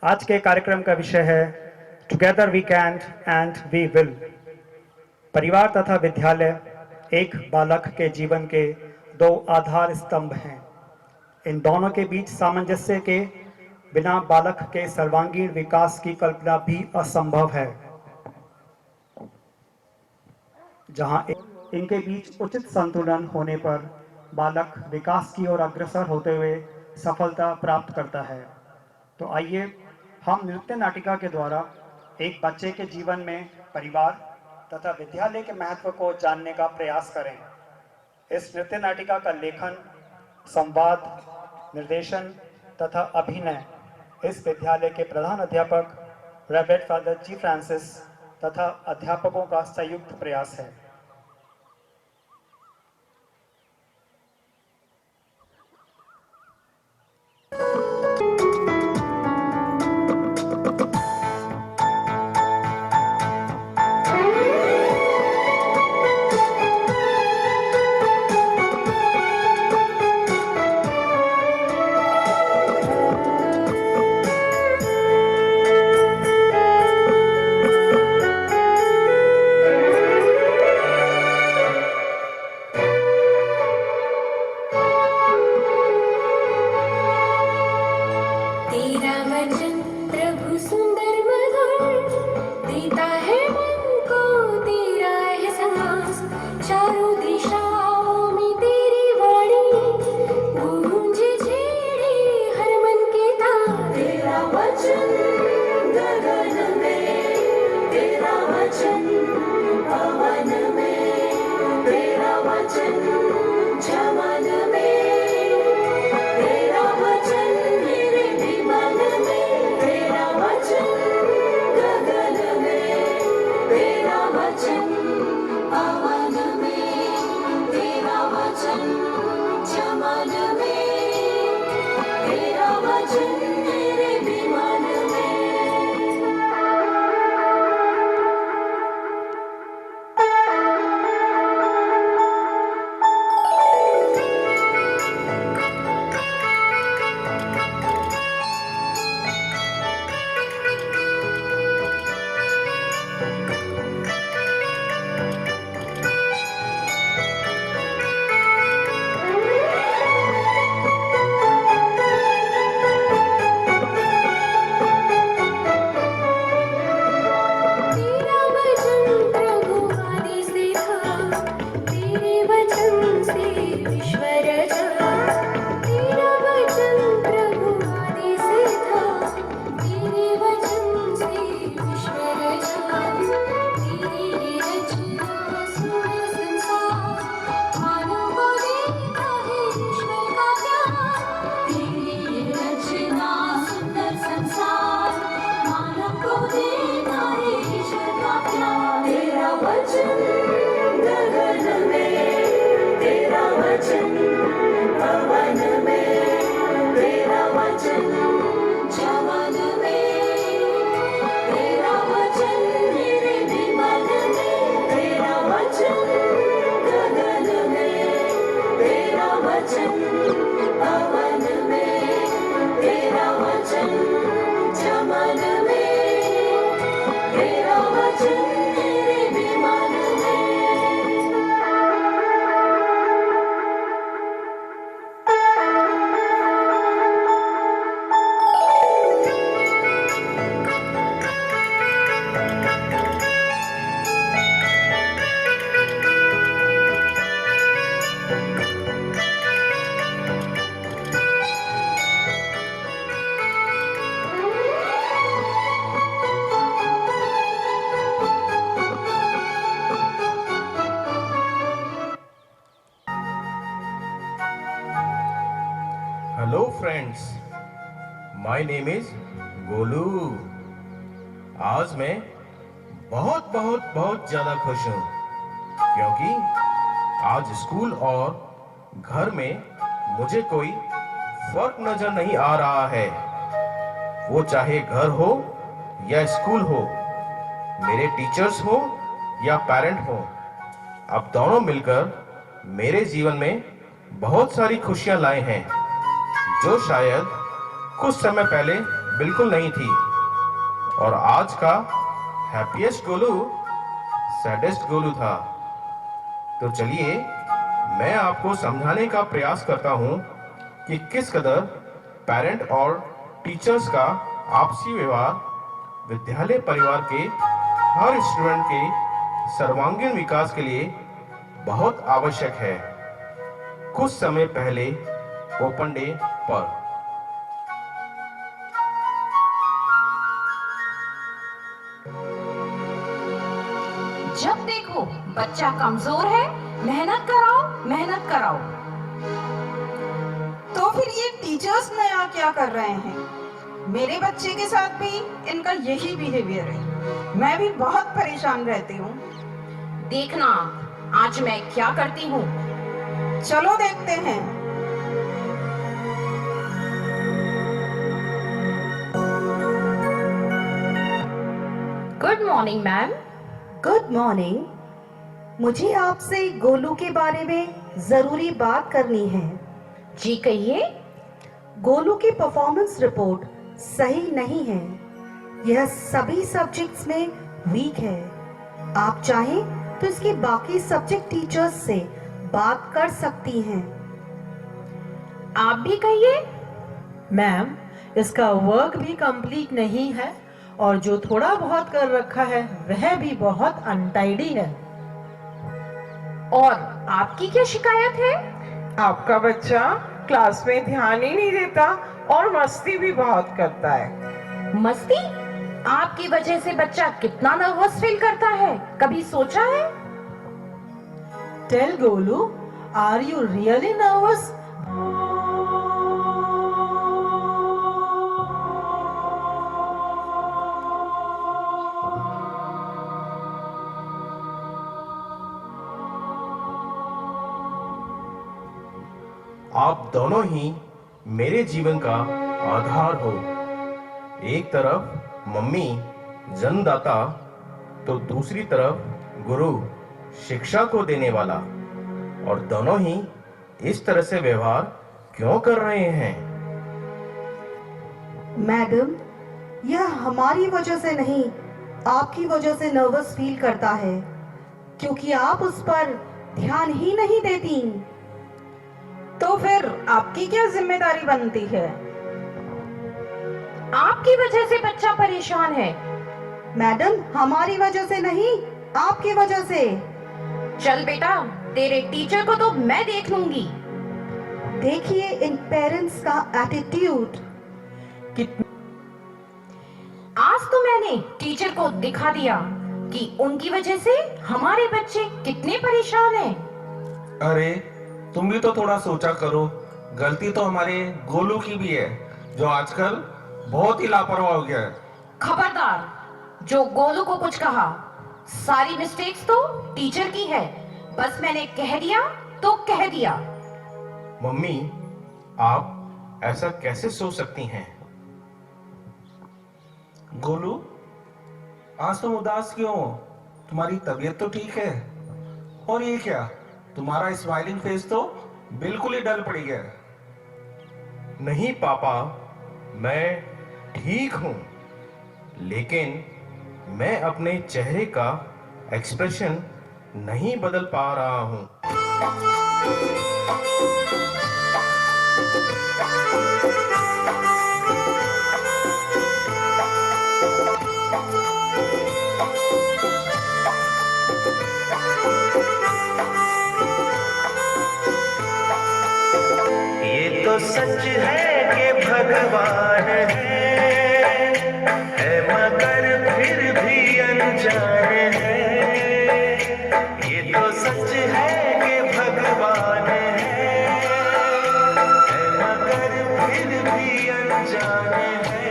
आज के कार्यक्रम का विषय है together we can and we will. परिवार तथा विद्यालय एक बालक के जीवन के दो आधार स्तंभ हैं। इन दोनों के बीच सामंजस्य के बिना बालक के सर्वांगीण विकास की कल्पना भी असंभव है। जहां इनके बीच उचित संतुलन होने पर बालक विकास की ओर अग्रसर होते हुए सफलता प्राप्त करता है। तो आइए हम नृत्य नाटिका के द्वारा एक बच्चे के जीवन में परिवार तथा विद्यालय के महत्व को जानने का प्रयास करें। इस नृत्य नाटिका का लेखन, संवाद, निर्देशन तथा अभिनय इस विद्यालय के प्रधान अध्यापक रेवरेंड फादर जी फ्रांसिस तथा अध्यापकों का संयुक्त प्रयास है। Hello friends, my name is Golu. आज मैं बहुत बहुत बहुत ज्यादा खुश हूँ क्योंकि आज स्कूल और घर में मुझे कोई फर्क नजर नहीं आ रहा है। वो चाहे घर हो या स्कूल हो, मेरे टीचर्स हो या पेरेंट हो, अब दोनों मिलकर मेरे जीवन में बहुत सारी खुशियां लाए हैं जो शायद कुछ समय पहले बिल्कुल नहीं थी। और आज का हैप्पीएस्ट गोलू सैडेस्ट गोलू था। तो चलिए मैं आपको समझाने का प्रयास करता हूं कि किस कदर पेरेंट और टीचर्स का आपसी व्यवहार विद्यालय परिवार के हर स्टूडेंट के सर्वांगीण विकास के लिए बहुत आवश्यक है। कुछ समय पहले ओपन डे पर जब देखो बच्चा कमजोर है, मेहनत कराओ मेहनत कराओ। तो फिर ये टीचर्स नया क्या कर रहे हैं? मेरे बच्चे के साथ भी इनका यही बिहेवियर है। मैं भी बहुत परेशान रहती हूँ। देखना आज मैं क्या करती हूँ। चलो देखते हैं। Good morning ma'am. Good morning. मुझे आपसे गोलू के बारे में जरूरी बात करनी है। जी कहिए। गोलू की परफॉर्मेंस रिपोर्ट सही नहीं है। यह सभी सब्जेक्ट्स में वीक है। आप चाहें तो इसके बाकी सब्जेक्ट टीचर्स से बात कर सकती हैं। आप भी कहिए। मैम, इसका वर्क भी कंप्लीट नहीं है और जो थोड़ा बहुत कर रखा है वह भी बहुत अनटाइडी है। और आपकी क्या शिकायत है? आपका बच्चा क्लास में ध्यान ही नहीं देता और मस्ती भी बहुत करता है। मस्ती? आपकी वजह से बच्चा कितना नर्वस फील करता है, कभी सोचा है? Tell Golu, are you really nervous? आप दोनों ही मेरे जीवन का आधार हो। एक तरफ मम्मी जन्मदाता तो दूसरी तरफ गुरु शिक्षा को देने वाला। और दोनों ही इस तरह से व्यवहार क्यों कर रहे हैं? मैडम, यह हमारी वजह से नहीं, आपकी वजह से नर्वस फील करता है, क्योंकि आप उस पर ध्यान ही नहीं देती। तो फिर आपकी क्या जिम्मेदारी बनती है? आपकी वजह से बच्चा परेशान है। मैडम, हमारी वजह से नहीं, आपकी वजह से। चल बेटा, तेरे टीचर को तो मैं देख लूंगी। देखिए इन पेरेंट्स का एटीट्यूड। आज तो मैंने टीचर को दिखा दिया कि उनकी वजह से हमारे बच्चे कितने परेशान हैं। अरे तुम भी तो थोड़ा सोचा करो। गलती तो हमारे गोलू की भी है, जो आजकल बहुत ही लापरवाह हो गया है। खबरदार, जो गोलू को कुछ कहा, सारी मिस्टेक्स तो टीचर की है। बस मैंने कह दिया तो कह दिया। मम्मी, आप ऐसा कैसे सोच सकती हैं? गोलू, आज तुम उदास क्यों हो? तुम्हारी तबीयत तो ठीक है? और ये क्या, तुम्हारा स्माइलिंग फेस तो बिल्कुल ही डल पड़ गया है। नहीं पापा, मैं ठीक हूं, लेकिन मैं अपने चेहरे का एक्सप्रेशन नहीं बदल पा रहा हूं। ये तो सच है कि भगवान है मगर फिर भी अनजान है। ये तो सच है कि भगवान है मगर फिर भी अनजान है।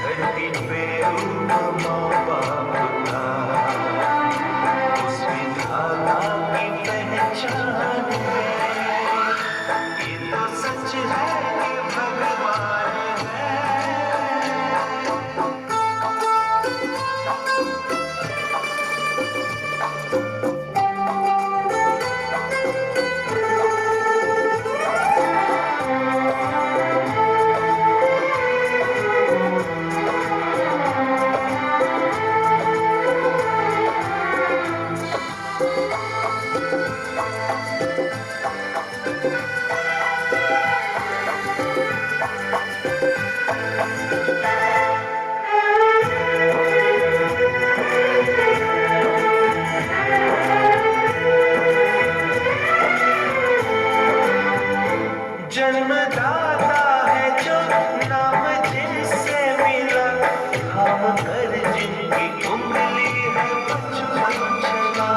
धरती पे रूप माँ बाप का उस विधाता की पहचान है। ये तो सच है कि भगवान है जन्मदाता है जो नाम जिनसे मिला, थाम कर जिनकी उंगली है बचपन चला।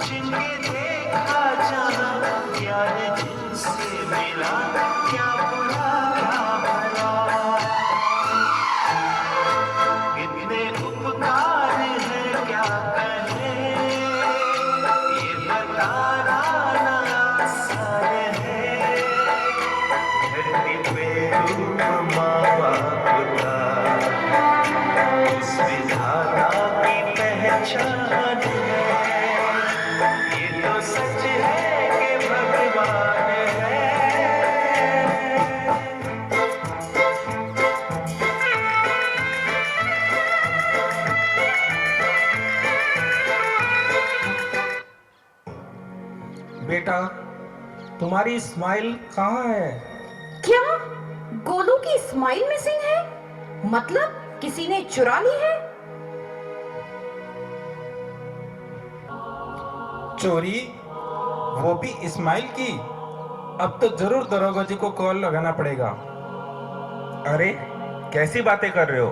जिनके देखा जहाँ, ज्ञान जिनसे मिला, क्या बुरा क्या भला। इतने उपकार है क्या कहें, ये बताना ना आसान है। धरती पे रूप माँ बाप का, उस विधाता की पहचान है। ये तो सच है कि भगवान है। बेटा, तुम्हारी स्माइल कहाँ है? क्या गोलू की स्माइल मिसिंग है? मतलब किसी ने चुरा ली है? चोरी, वो भी इस्माइल की? अब तो जरूर दरोगा जी को कॉल लगाना पड़ेगा। अरे कैसी बातें कर रहे हो?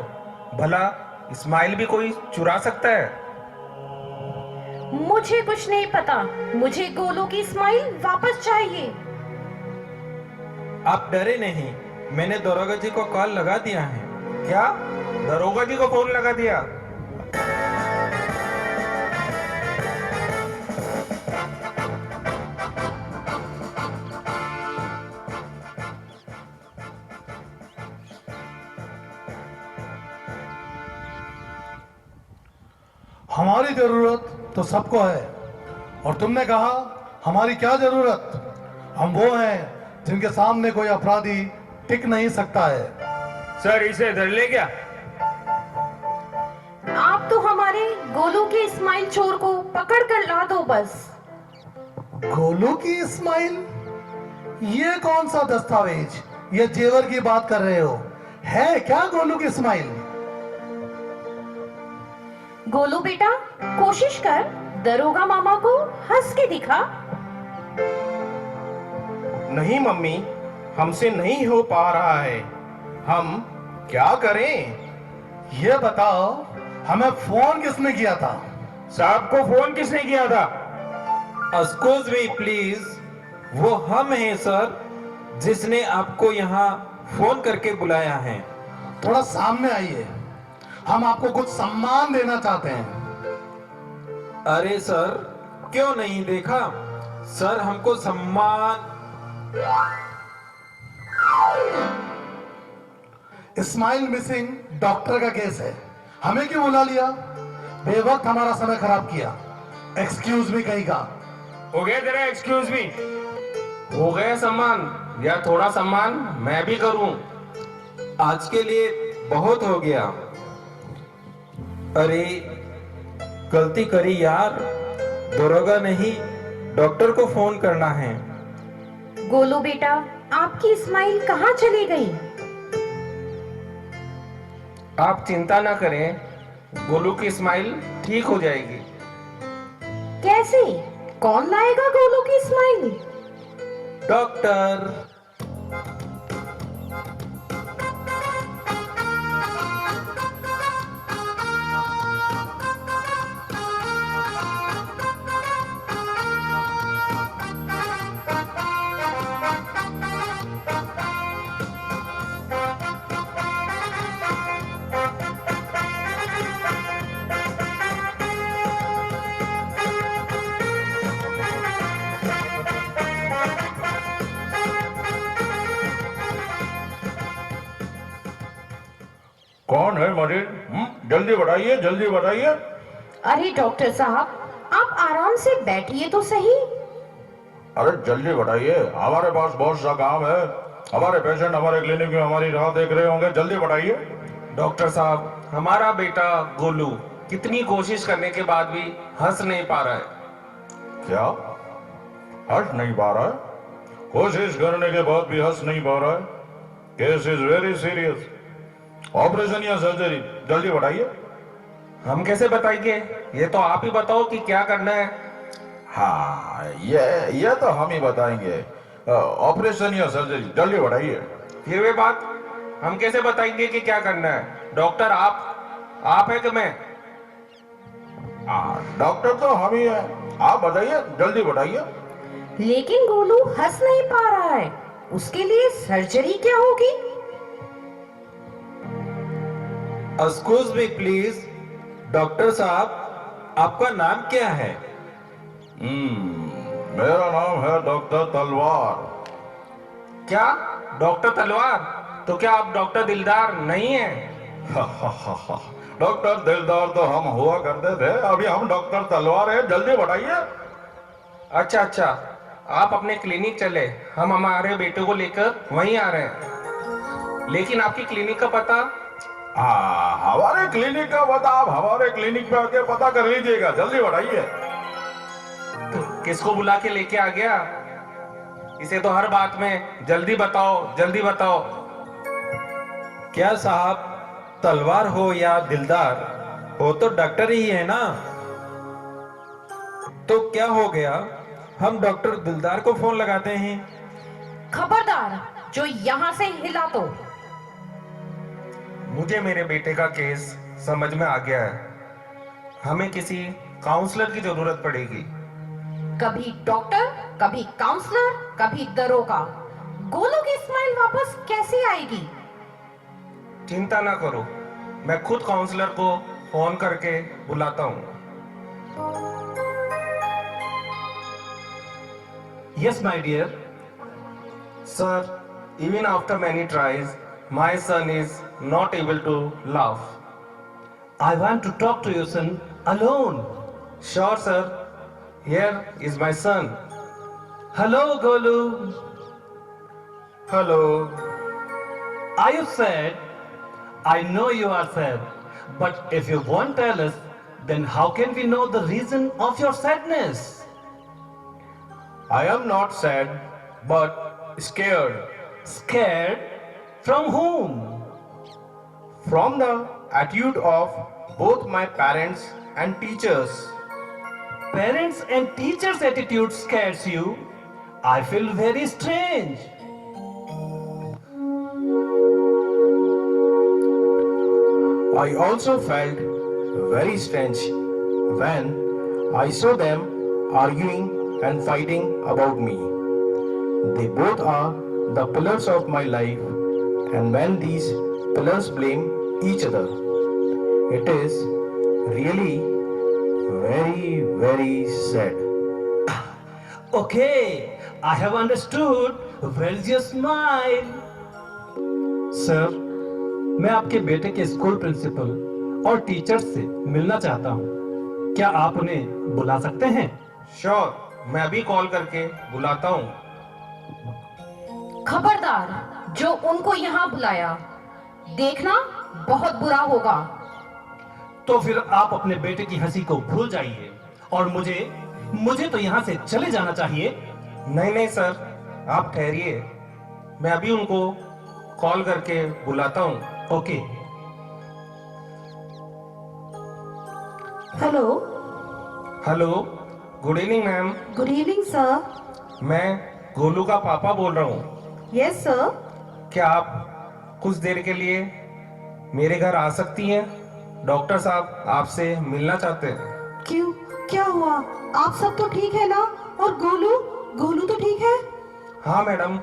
भला इस्माइल भी कोई चुरा सकता है? मुझे कुछ नहीं पता, मुझे गोलू की स्माइल वापस चाहिए। आप डरे नहीं, मैंने दरोगा जी को कॉल लगा दिया है। क्या? दरोगा जी को फोन लगा दिया? हमारी जरूरत तो सबको है, और तुमने कहा हमारी क्या जरूरत? हम वो हैं जिनके सामने कोई अपराधी टिक नहीं सकता है। सर इसे धर ले क्या? आप तो हमारे गोलू के स्माइल चोर को पकड़ कर ला दो बस। गोलू की स्माइल? ये कौन सा दस्तावेज, ये जेवर की बात कर रहे हो? है क्या गोलू की स्माइल? गोलू बेटा, कोशिश कर, दरोगा मामा को हंस के दिखा। नहीं मम्मी, हमसे नहीं हो पा रहा है। हम क्या करें? ये बताओ, हमें फोन किसने किया था? साहब को फोन किसने किया था? एक्सक्यूज मी प्लीज, वो हम हैं सर, जिसने आपको यहाँ फोन करके बुलाया है। थोड़ा सामने आइए, हम आपको कुछ सम्मान देना चाहते हैं। अरे सर, क्यों नहीं देखा? सर हमको सम्मान। स्माइल मिसिंग डॉक्टर का केस है, हमें क्यों बुला लिया? बेवक्त हमारा समय खराब किया। एक्सक्यूज मी कहीं का। हो गया तेरा एक्सक्यूज मी? हो गया सम्मान, या थोड़ा सम्मान मैं भी करूं? आज के लिए बहुत हो गया। अरे गलती करी यार, दरोगा नहीं डॉक्टर को फोन करना है। गोलू बेटा, आपकी स्माइल कहाँ चली गई? आप चिंता ना करें, गोलू की स्माइल ठीक हो जाएगी। कैसे? कौन लाएगा गोलू की स्माइल? डॉक्टर। कौन है मरीज? जल्दी बताइए, जल्दी बताइए। अरे डॉक्टर साहब, आप आराम से बैठिए तो सही। अरे जल्दी बताइए, हमारे पास बहुत सा काम है। हमारे पेशेंट हमारे क्लिनिक में हमारी राह देख रहे होंगे, जल्दी बताइए। डॉक्टर साहब, हमारा बेटा गोलू कितनी कोशिश करने के बाद भी हंस नहीं पा रहा है। क्या हंस नहीं पा रहा है? कोशिश करने के बाद भी हंस नहीं पा रहा है? Case is very serious. Operation या सर्जरी, जल्दी बताइए। हम कैसे बताएंगे? ये तो आप ही बताओ कि क्या करना है। हाँ, ये तो हम ही बताएंगे। ऑपरेशन या सर्जरी, जल्दी बताइए। फिर वे बात हम कैसे बताएंगे कि क्या करना है? डॉक्टर आप है कि मैं? डॉक्टर तो हम ही हैं। आप बताइए, जल्दी बताइए। लेकिन गोलू हंस नहीं पा रहा है, उसके लिए सर्जरी क्या होगी? एक्सक्यूज मी प्लीज, डॉक्टर साहब, आपका नाम क्या है? मेरा नाम है डॉक्टर तलवार। क्या डॉक्टर तलवार? तो क्या आप डॉक्टर दिलदार नहीं हैं? डॉक्टर दिलदार तो हम हुआ करते थे, अभी हम डॉक्टर तलवार हैं। जल्दी बताइए। अच्छा, आप अपने क्लिनिक चले, हम हमारे बेटे को लेकर वहीं आ रहे हैं। लेकिन आपकी क्लिनिक का पता? हमारे क्लिनिक का पता आप हमारे क्लिनिक पे आके पता कर लीजिएगा। जल्दी बताइए। किसको बुला के लेके आ गया? इसे तो हर बात में जल्दी बताओ, जल्दी बताओ। क्या साहब, तलवार हो या दिलदार हो तो डॉक्टर ही है ना? तो क्या हो गया, हम डॉक्टर दिलदार को फोन लगाते हैं। खबरदार, जो यहाँ से हिला तो। मुझे मेरे बेटे का केस समझ में आ गया है। हमें किसी काउंसलर की जरूरत पड़ेगी। कभी डॉक्टर, कभी काउंसलर, कभी दरोगा। गोलू की स्माइल वापस कैसे आएगी? चिंता ना करो, मैं खुद काउंसलर को फोन करके बुलाता हूँ। Yes my dear. Sir, even after many tries, my son is not able to laugh. I want to talk to your son alone. Sure, sir. Here is my son. Hello, Golu. Hello. Are you sad? I know you are sad. But if you won't tell us, then how can we know the reason of your sadness? I am not sad, but scared. Scared? From whom? From the attitude of both my parents and teachers. Parents and teachers' attitude scares you? I feel very strange. I also felt very strange when I saw them arguing and fighting about me. They both are the pillars of my life, and when these pillars blame each other, it is really very sad. Okay, I have understood. Where is your smile? Sir, मैं आपके बेटे के school principal और teachers से मिलना चाहता हूँ। क्या आप उन्हें बुला सकते हैं? Sure, मैं अभी कॉल करके बुलाता हूँ। खबरदार, जो उनको यहाँ बुलाया, देखना बहुत बुरा होगा। तो फिर आप अपने बेटे की हंसी को भूल जाइए और मुझे तो यहाँ से चले जाना चाहिए। नहीं सर, आप ठहरिए, मैं अभी उनको कॉल करके बुलाता हूँ। Okay. Hello. Hello, good evening ma'am. Good evening sir. मैं गोलू का पापा बोल रहा हूँ। Yes sir. क्या आप कुछ देर के लिए मेरे घर आ सकती हैं? डॉक्टर साहब आपसे मिलना चाहते हैं। क्यों, क्या हुआ? आप सब तो ठीक है ना? और गोलू तो ठीक है? हाँ मैडम,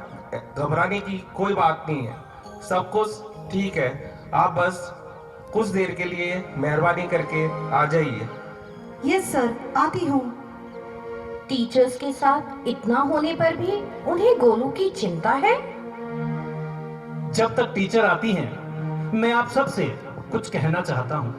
घबराने की कोई बात नहीं है, सब कुछ ठीक है। आप बस कुछ देर के लिए मेहरबानी करके आ जाइए। यस सर, आती हूँ। टीचर्स के साथ इतना होने पर भी उन्हें गोलू की चिंता है। जब तक टीचर आती हैं, मैं आप सबसे कुछ कहना चाहता हूँ।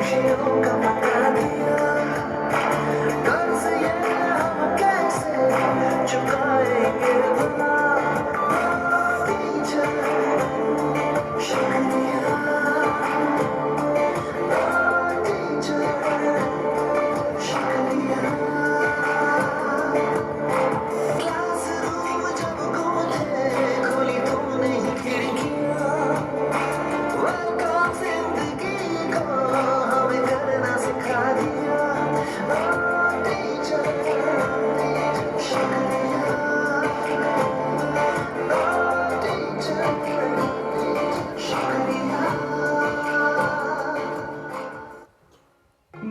खुशियों का पता दिया, कर्ज ये हम कैसे चुकाएंगे भला। टीचर शुक्रिया, टीचर शुक्रिया। क्लासरूम जब खोले खोली तूने ही खिड़कियाँ, वेलकम जिंदगी को हमें करना सिखा दिया। टीचर शुक्रिया, टीचर शुक्रिया।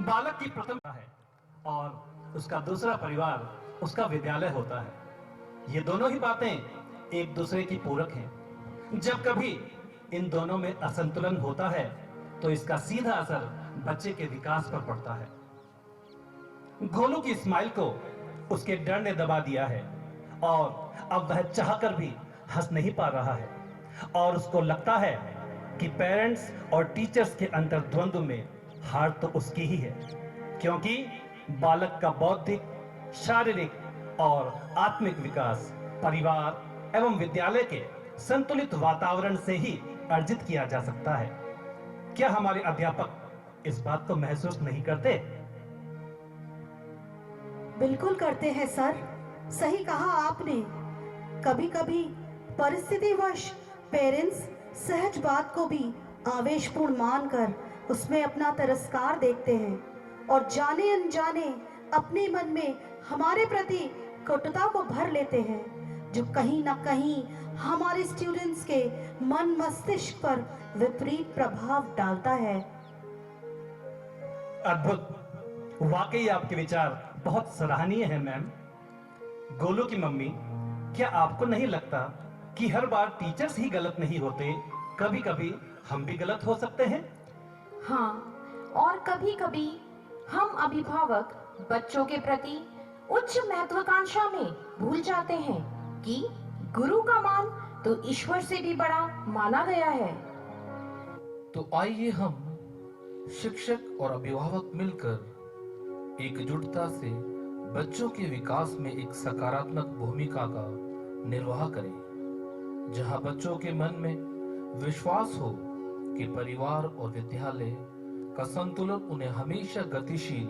बालक की प्रथम है और उसका दूसरा परिवार उसका विद्यालय होता है। ये दोनों ही बातें एक दूसरे की पूरक हैं। जब कभी इन दोनों में असंतुलन होता है तो इसका सीधा असर बच्चे के विकास पर पड़ता है। गोलू की स्माइल को उसके डर ने दबा दिया है और अब वह चाहकर भी हंस नहीं पा रहा है और उसको लगता है कि पेरेंट्स और टीचर्स के अंतर्द्वंद में हार तो उसकी ही है, क्योंकि बालक का बौद्धिक, शारीरिक और आत्मिक विकास परिवार एवं विद्यालय के संतुलित वातावरण से ही अर्जित किया जा सकता है। क्या हमारे अध्यापक इस बात को महसूस नहीं करते? बिल्कुल करते हैं सर, सही कहा आपने। कभी कभी परिस्थितिवश पेरेंट्स सहज बात को भी आवेशपूर्ण मानकर उसमें अपना तिरस्कार देखते हैं और जाने अनजाने अपने मन में हमारे प्रति कटुता को भर लेते हैं, जो कहीं ना कहीं हमारे स्टूडेंट्स के मन मस्तिष्क पर विपरीत प्रभाव डालता है। अद्भुत, वाकई आपके विचार बहुत सराहनीय है मैम। गोलू की मम्मी, क्या आपको नहीं लगता कि हर बार टीचर्स ही गलत नहीं होते, कभी कभी हम भी गलत हो सकते हैं? हाँ, और कभी कभी हम अभिभावक बच्चों के प्रति उच्च महत्वाकांक्षा में भूल जाते हैं कि गुरु का मान तो ईश्वर से भी बड़ा माना गया है। तो आइए हम शिक्षक और अभिभावक मिलकर एकजुटता से बच्चों के विकास में एक सकारात्मक भूमिका का निर्वाह करें, जहां बच्चों के मन में विश्वास हो कि परिवार और विद्यालय का संतुलन उन्हें हमेशा गतिशील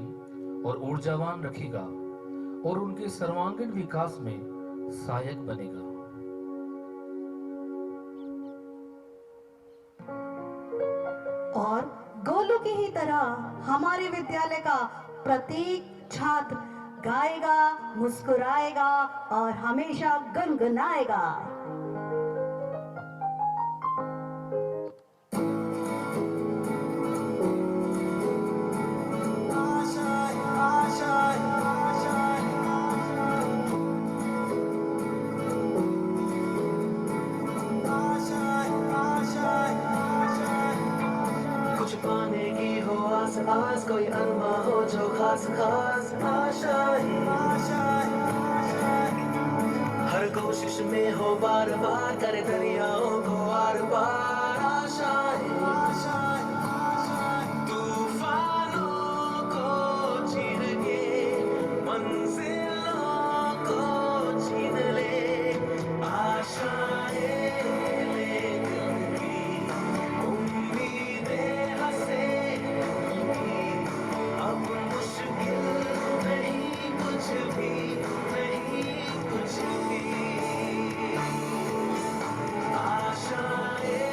और ऊर्जावान रखेगा और उनके सर्वांगीण विकास में सहायक बनेगा। और गोलू की ही तरह हमारे विद्यालय का प्रत्येक छात्र गाएगा, मुस्कुराएगा और हमेशा गुनगुनाएगा। कुछ पाने की हो आस पास, कोई अरमा हो जो खास खास आशाएं, हर कोशिश में हो बार बार, करे दरियाओं को आर पार आशाएं, तूफानों को चीर के मंजिलों को छीन ले आशाएं। आशाएं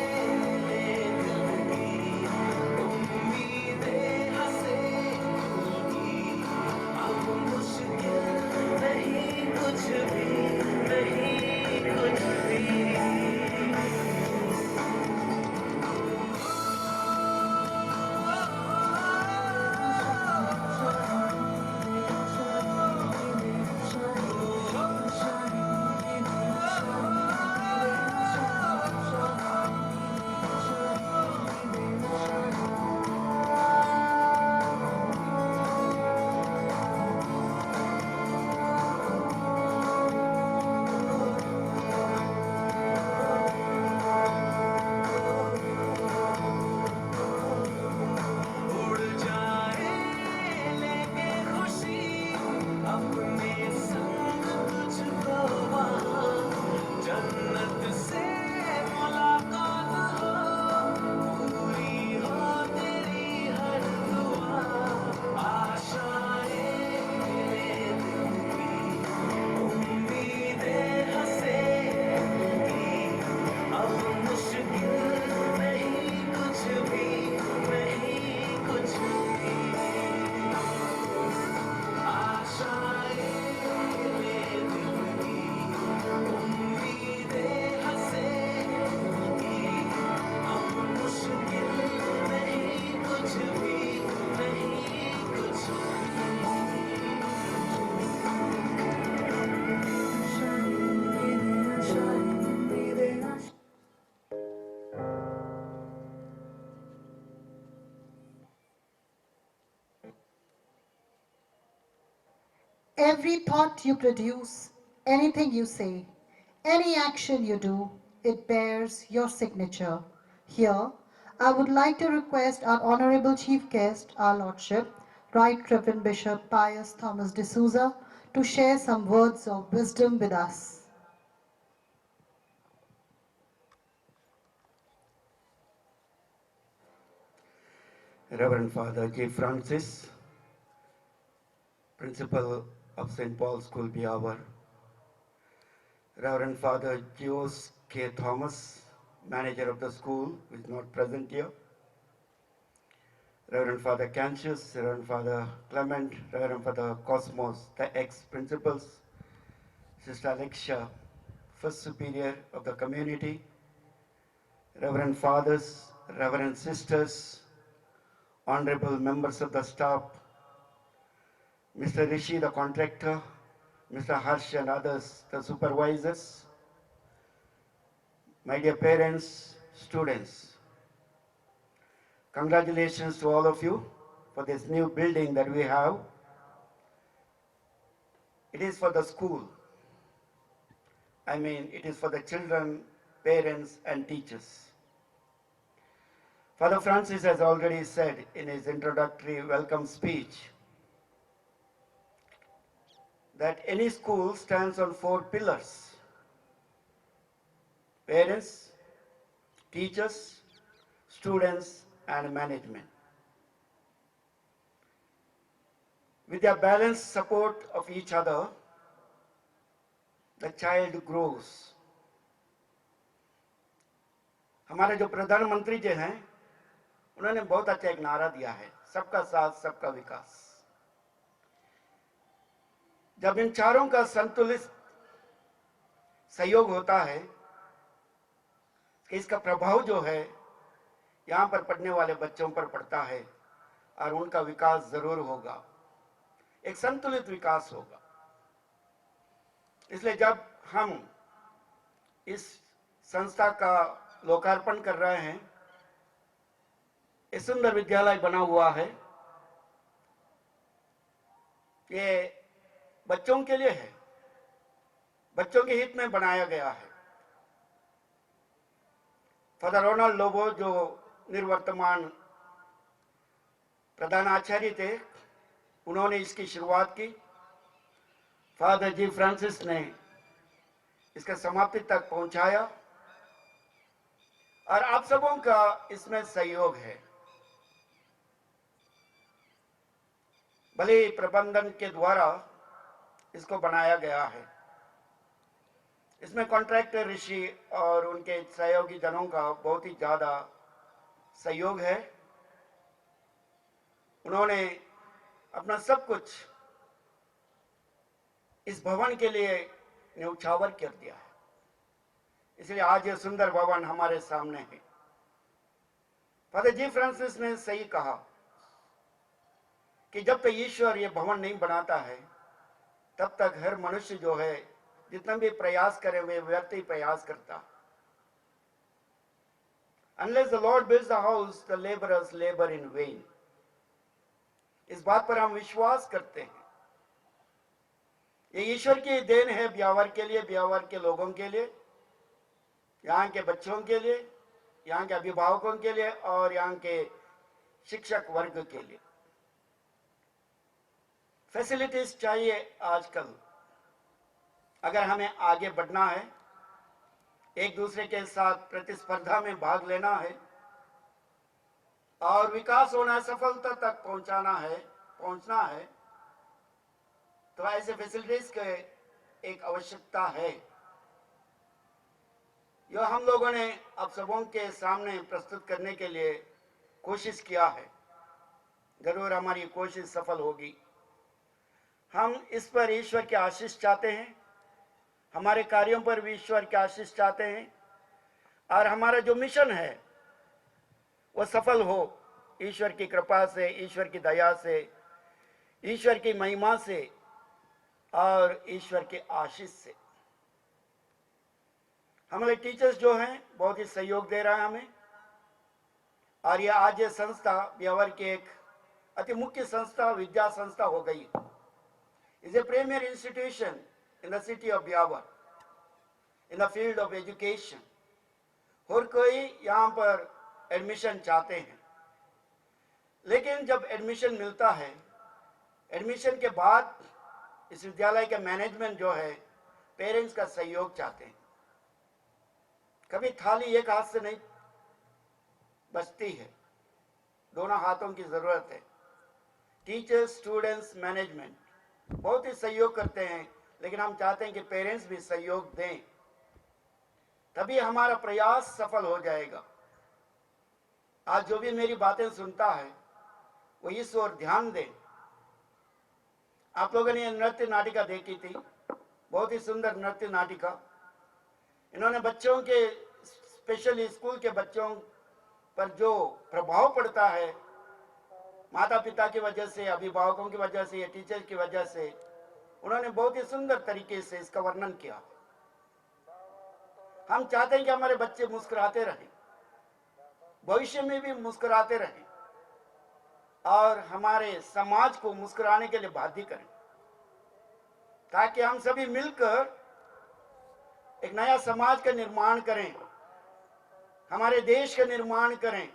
Every thought you produce, anything you say, any action you do, it bears your signature. Here, I would like to request our Honorable Chief Guest, our Lordship, Right Reverend Bishop Pius Thomas D'Souza, to share some words of wisdom with us. Reverend Father J. Francis, Principal of St. Paul's School, Biawar. Reverend Father Geos K. Thomas, Manager of the school, who is not present here. Reverend Father Cancius, Reverend Father Clement, Reverend Father Cosmos, the ex-principals, Sister Alexia, First Superior of the community, Reverend Fathers, Reverend Sisters, Honorable members of the staff, Mr. Rishi, the contractor, Mr. Harsh and others, the supervisors, my dear parents, students, congratulations to all of you for this new building that we have. It is for the school. I mean, it is for the children, parents, and teachers. Father Francis has already said in his introductory welcome speech that any school stands on 4 pillars: parents, teachers, students, and management. With their balanced support of each other, the child grows. हमारे जो प्रधानमंत्री जी हैं, उन्होंने बहुत अच्छा एक नारा दिया है, सबका साथ सबका विकास। जब इन चारों का संतुलित सहयोग होता है, कि इसका प्रभाव जो है यहाँ पर पढ़ने वाले बच्चों पर पड़ता है और उनका विकास जरूर होगा, एक संतुलित विकास होगा। इसलिए जब हम इस संस्था का लोकार्पण कर रहे हैं, इस सुंदर विद्यालय बना हुआ है, ये बच्चों के लिए है, बच्चों के हित में बनाया गया है। फादर रोनाल्ड लोबो जो निर्वर्तमान प्रधानाचार्य थे, उन्होंने इसकी शुरुआत की। फादर जी फ्रांसिस ने इसका समाप्ति तक पहुंचाया और आप सबों का इसमें सहयोग है। भले ही प्रबंधन के द्वारा इसको बनाया गया है, इसमें कॉन्ट्रैक्टर ऋषि और उनके सहयोगी जनों का बहुत ही ज्यादा सहयोग है। उन्होंने अपना सब कुछ इस भवन के लिए न्यौछावर कर दिया है, इसलिए आज ये सुंदर भवन हमारे सामने है। फादर जी फ्रांसिस ने सही कहा कि जब तक ईश्वर ये भवन नहीं बनाता है, तब तक हर मनुष्य जो है जितना भी प्रयास करे वे व्यक्ति प्रयास करता। Unless the Lord builds the house, the laborers labor in vain. इस बात पर हम विश्वास करते हैं। ये ईश्वर की देन है ब्यावर के लिए, ब्यावर के लोगों के लिए, यहाँ के बच्चों के लिए, यहाँ के अभिभावकों के लिए और यहाँ के शिक्षक वर्ग के लिए। फैसिलिटीज चाहिए आजकल। अगर हमें आगे बढ़ना है, एक दूसरे के साथ प्रतिस्पर्धा में भाग लेना है और विकास होना है, सफलता तक पहुंचना है, तो ऐसे फैसिलिटीज के एक आवश्यकता है। यह हम लोगों ने आप सबों के सामने प्रस्तुत करने के लिए कोशिश किया है। जरूर हमारी कोशिश सफल होगी। हम इस पर ईश्वर की आशीष चाहते हैं, हमारे कार्यों पर भी ईश्वर की आशीष चाहते हैं और हमारा जो मिशन है वो सफल हो ईश्वर की कृपा से, ईश्वर की दया से, ईश्वर की महिमा से और ईश्वर के आशीष से। हमारे टीचर्स जो हैं बहुत ही सहयोग दे रहे हैं हमें और ये आज ये संस्था ब्यावर की एक अति मुख्य संस्था, विद्या संस्था हो गई। is a premier institution in the city of Biawar in the field of education. हर कोई यहाँ पर एडमिशन चाहते हैं, लेकिन जब एडमिशन मिलता है, एडमिशन के बाद इस विद्यालय के मैनेजमेंट जो है पेरेंट्स का सहयोग चाहते हैं। कभी थाली एक हाथ से नहीं बचती है, दोनों हाथों की जरूरत है। टीचर्स, स्टूडेंट्स, मैनेजमेंट बहुत ही सहयोग करते हैं, लेकिन हम चाहते हैं कि पेरेंट्स भी सहयोग दें, तभी हमारा प्रयास सफल हो जाएगा। आज जो भी मेरी बातें सुनता है वो इस ओर ध्यान दें। आप लोगों ने नृत्य नाटिका देखी थी, बहुत ही सुंदर नृत्य नाटिका। इन्होंने बच्चों के, स्पेशली स्कूल के बच्चों पर जो प्रभाव पड़ता है माता पिता की वजह से, अभिभावकों की वजह से या टीचर की वजह से, उन्होंने बहुत ही सुंदर तरीके से इसका वर्णन किया। हम चाहते हैं कि हमारे बच्चे मुस्कुराते रहें, भविष्य में भी मुस्कुराते रहें और हमारे समाज को मुस्कुराने के लिए बाध्य करें, ताकि हम सभी मिलकर एक नया समाज का निर्माण करें, हमारे देश का निर्माण करें,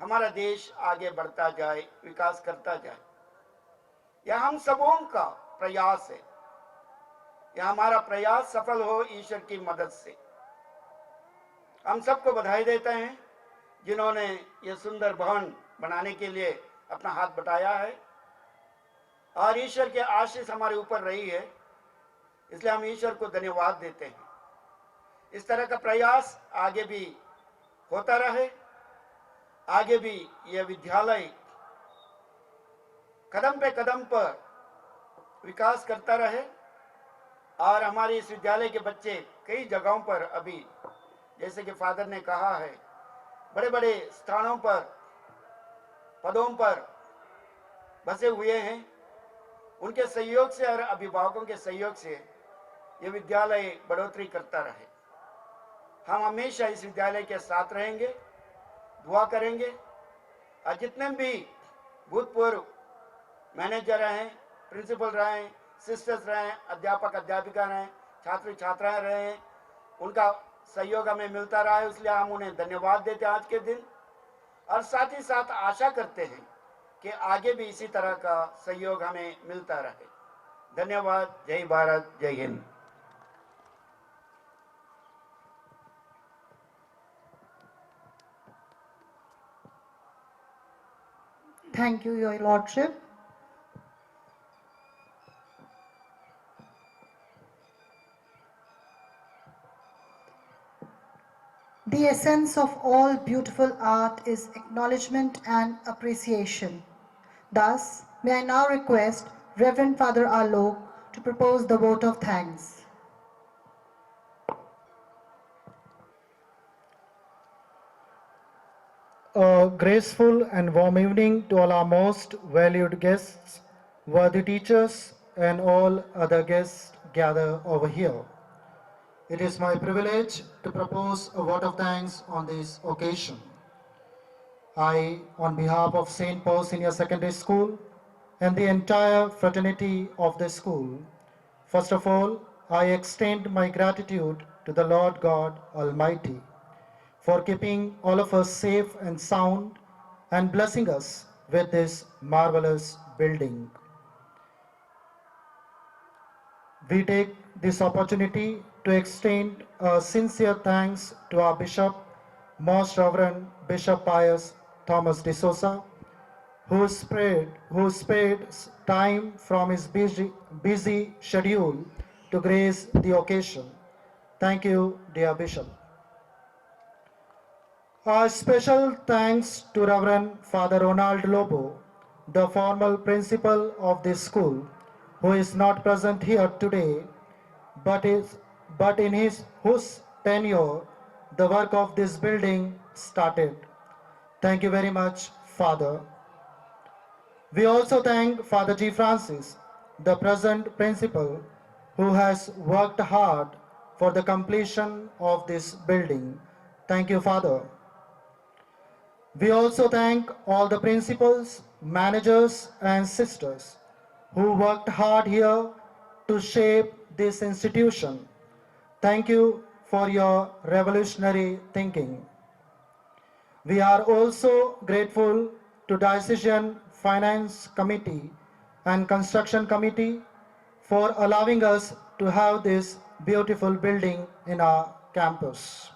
हमारा देश आगे बढ़ता जाए, विकास करता जाए। यह हम सबों का प्रयास है। यह हमारा प्रयास सफल हो ईश्वर की मदद से। हम सबको बधाई देते हैं जिन्होंने यह सुंदर भवन बनाने के लिए अपना हाथ बटाया है, और ईश्वर के आशीष हमारे ऊपर रही है, इसलिए हम ईश्वर को धन्यवाद देते हैं। इस तरह का प्रयास आगे भी होता रहे, आगे भी यह विद्यालय कदम पे कदम पर विकास करता रहे, और हमारे इस विद्यालय के बच्चे कई जगहों पर अभी, जैसे कि फादर ने कहा है, बड़े बड़े स्थानों पर, पदों पर बसे हुए हैं। उनके सहयोग से और अभिभावकों के सहयोग से ये विद्यालय बढ़ोतरी करता रहे। हम हमेशा इस विद्यालय के साथ रहेंगे, दुआ करेंगे, और जितने भी भूतपूर्व मैनेजर हैं, प्रिंसिपल रहे, सिस्टर्स रहे, अध्यापक अध्यापिका रहे, छात्र छात्राएं रहे, उनका सहयोग हमें मिलता रहा है, इसलिए हम उन्हें धन्यवाद देते हैं आज के दिन, और साथ ही साथ आशा करते हैं कि आगे भी इसी तरह का सहयोग हमें मिलता रहे। धन्यवाद। जय भारत, जय Hind. Thank you, Your Lordship. The essence of all beautiful art is acknowledgement and appreciation. Thus, may I now request Reverend Father Alok to propose the vote of thanks. A graceful and warm evening to all our most valued guests, worthy teachers, and all other guests gathered over here. It is my privilege to propose a vote of thanks on this occasion. I, on behalf of St. Paul Senior Secondary School and the entire fraternity of the school, first of all, I extend my gratitude to the Lord God Almighty for keeping all of us safe and sound and blessing us with this marvelous building. We take this opportunity to extend a sincere thanks to our Bishop, Most Reverend Bishop Pius Thomas de Sousa, who spared time from his busy schedule to grace the occasion. Thank you, dear Bishop. A special thanks to Reverend Father Ronald Lobo, the formal principal of this school, who is not present here today, but in whose tenure the work of this building started. Thank you very much, Father. We also thank Father G. Francis, the present principal, who has worked hard for the completion of this building. Thank you, Father. We also thank all the principals, managers, and sisters who worked hard here to shape this institution. Thank you for your revolutionary thinking. We are also grateful to Diocesan Finance Committee and Construction Committee for allowing us to have this beautiful building in our campus.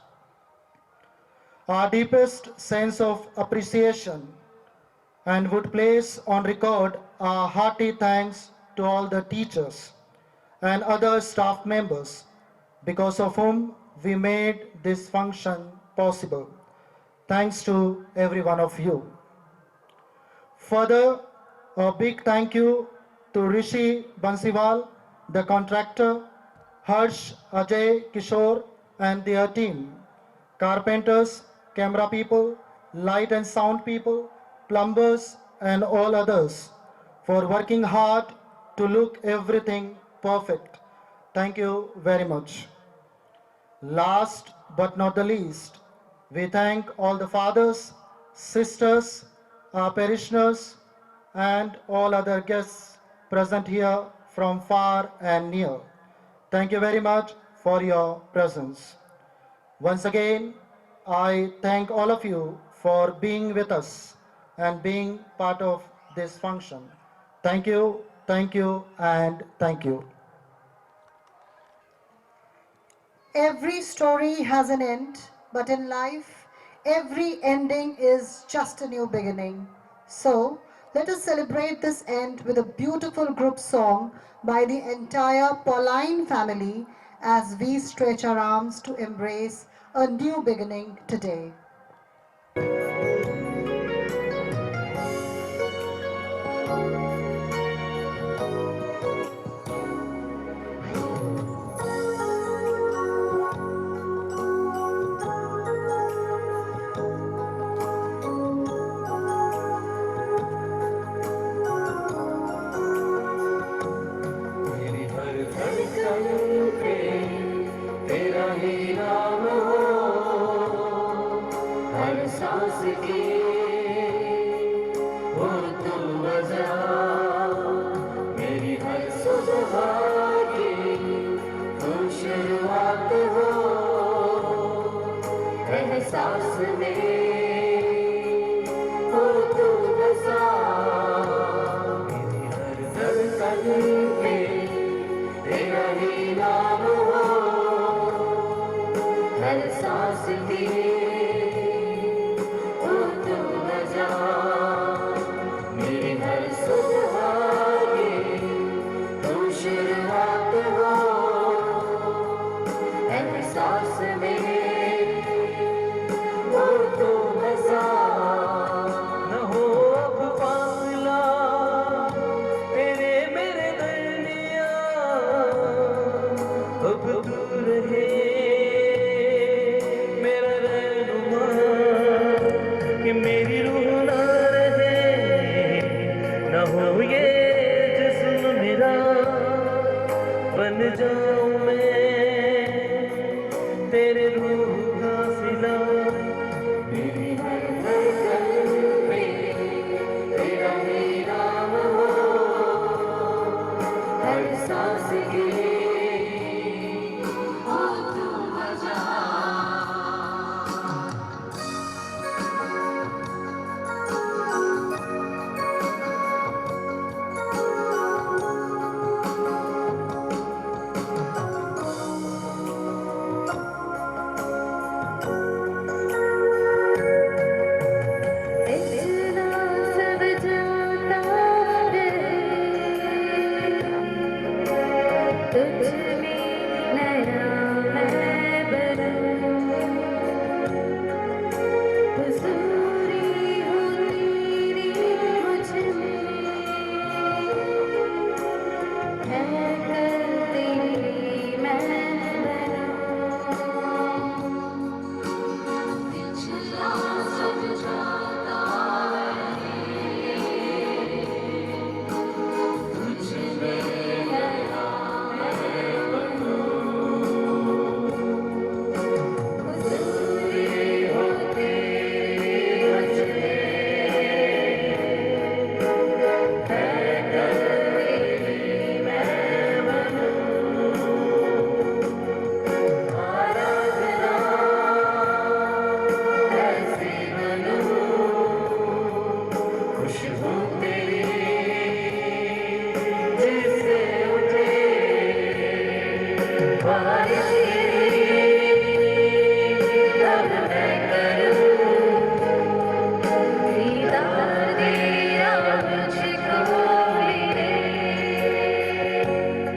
Our deepest sense of appreciation and would place on record our hearty thanks to all the teachers and other staff members because of whom we made this function possible. Thanks to every one of you. Further, a big thank you to Rishi Bansiwal, the contractor, Harsh, Ajay, Kishore and their team, carpenters, camera people, light and sound people, plumbers and all others for working hard to look everything perfect. Thank you very much. Last but not the least, we thank all the fathers, sisters, our parishioners and all other guests present here from far and near. Thank you very much for your presence. Once again, I thank all of you for being with us and being part of this function. Thank you, and thank you. Every story has an end, but in life, every ending is just a new beginning. So, let us celebrate this end with a beautiful group song by the entire Pauline family as we stretch our arms to embrace a new beginning today. तेरा ही नाम हो, हर सांस की हो तू वजह, मेरी हर सुबह की तू शुरुआत हो, एहसास में हो तू बसा, मेरी हर धड़कन पे तेरा ही नाम हो, हर सांस की हो तू वजह, मेरी हर सुबह की तू शुरुआत हो, एहसास में हो तू मज़ा, न हो अब फासला तेरे मेरे दरमियाँ, अब दूर है मेरा रहनुमा, कि मेरी रूह ना रहे, न हो ये जिस्म मेरा, बन जाऊं मैं तेरे रूह का सिला, मेरी हर धड़कन पे तेरा ही नाम हो, हर सांस की हो तू वजह।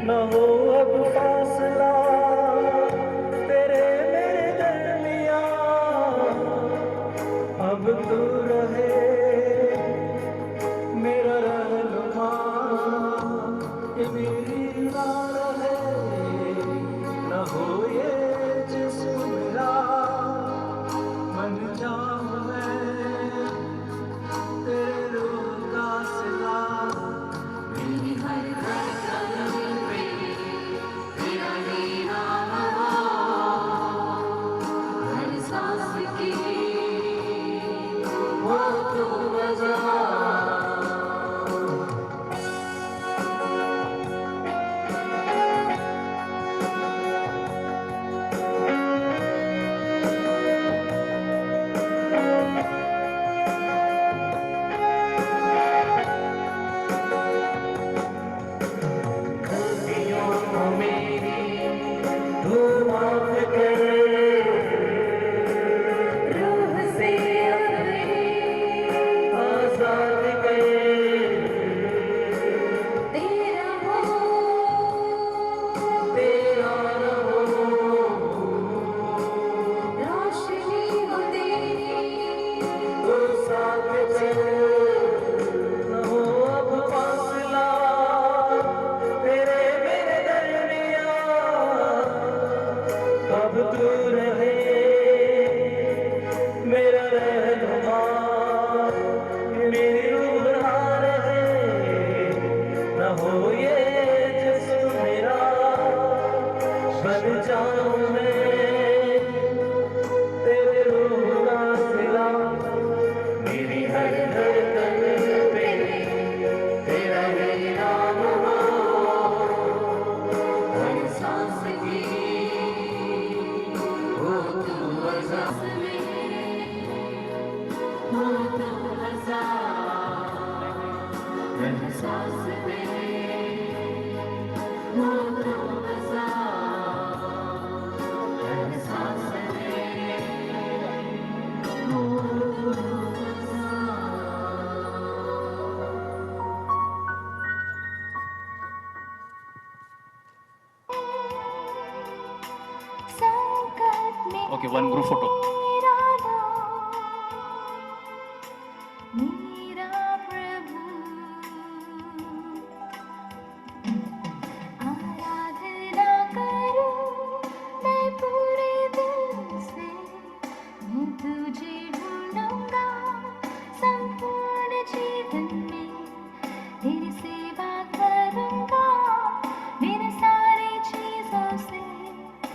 न हो अब फासला तेरे मेरे दरमियां, अब तू रहे मेरा रहनुमा, ये मेरी राह रहे, न हो ये जिस्म मेरा, बन जाऊं मैं तेरे रूह का सिला, मेरी हर धड़कन पे तेरा ही नाम हो, हर सांस की वो तो वजह। गलतियों को मेरी तू माफ कर, रूह से अपने आजाद कर, तेरा हो तेरा न हो, रोशनी हो तेरी तो साथ चल, न हो अब फासला तेरे मेरे दरमियां, अब तू रहे मेरा रहनुमा, मेरी रूह ना रहे, न हो ये जिस्म मेरा, बन जाऊं मैं तेरे रूह का सिला, मेरी हर धड़कन पे तेरा ही नाम हो, हर सांस की वो तू वजह में, वो तू वजह, हर सांस में, वो तू वजह, हर सांस में, वो तू वजह। Okay, one group photo. मेरा प्रभु आराधना करूं मैं पूरे दिल से, मैं तुझे ढूंढूंगा संपूर्ण जीवन में, तेरी सेवा करूंगा मेरे सारी चीजों से।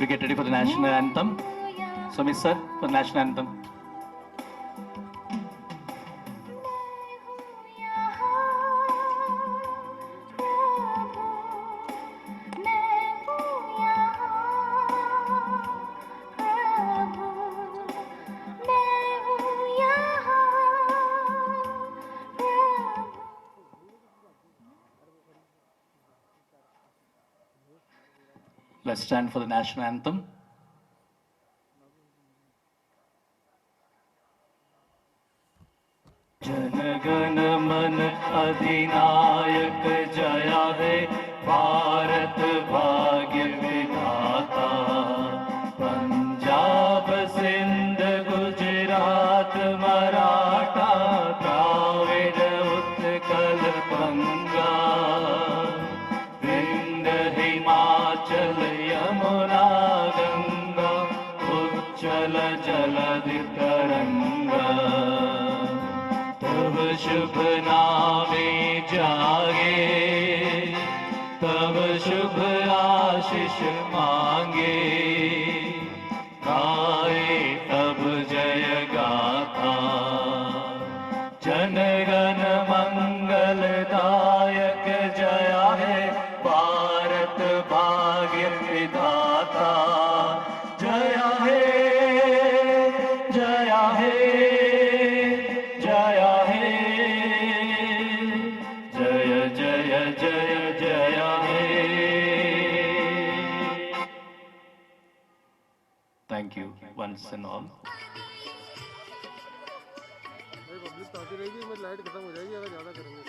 We get ready for the national anthem. So, Miss Sir, for the national anthem. Let's stand for the national anthem. Jana Gana मन अधिनायक जया है भारत भाग्य विधाता, पंजाब सिंध गुजरात मराठा द्राविड उत्कल गंगा, विंध्य हिमाचल यमुना गंगा, उच्चल जलधि तरंगा, तब शुभ नामे जागे, तब शुभ आशीष मांगे, गाए तब जय गाथा, जन गण मंगलदायक जया है भारत भाग्य विधाता, जया है जया है जया है Jaya you once and all. Public तो आती रहेगी, लाइट खत्म हो जाएगी अगर ज़्यादा करेंगे।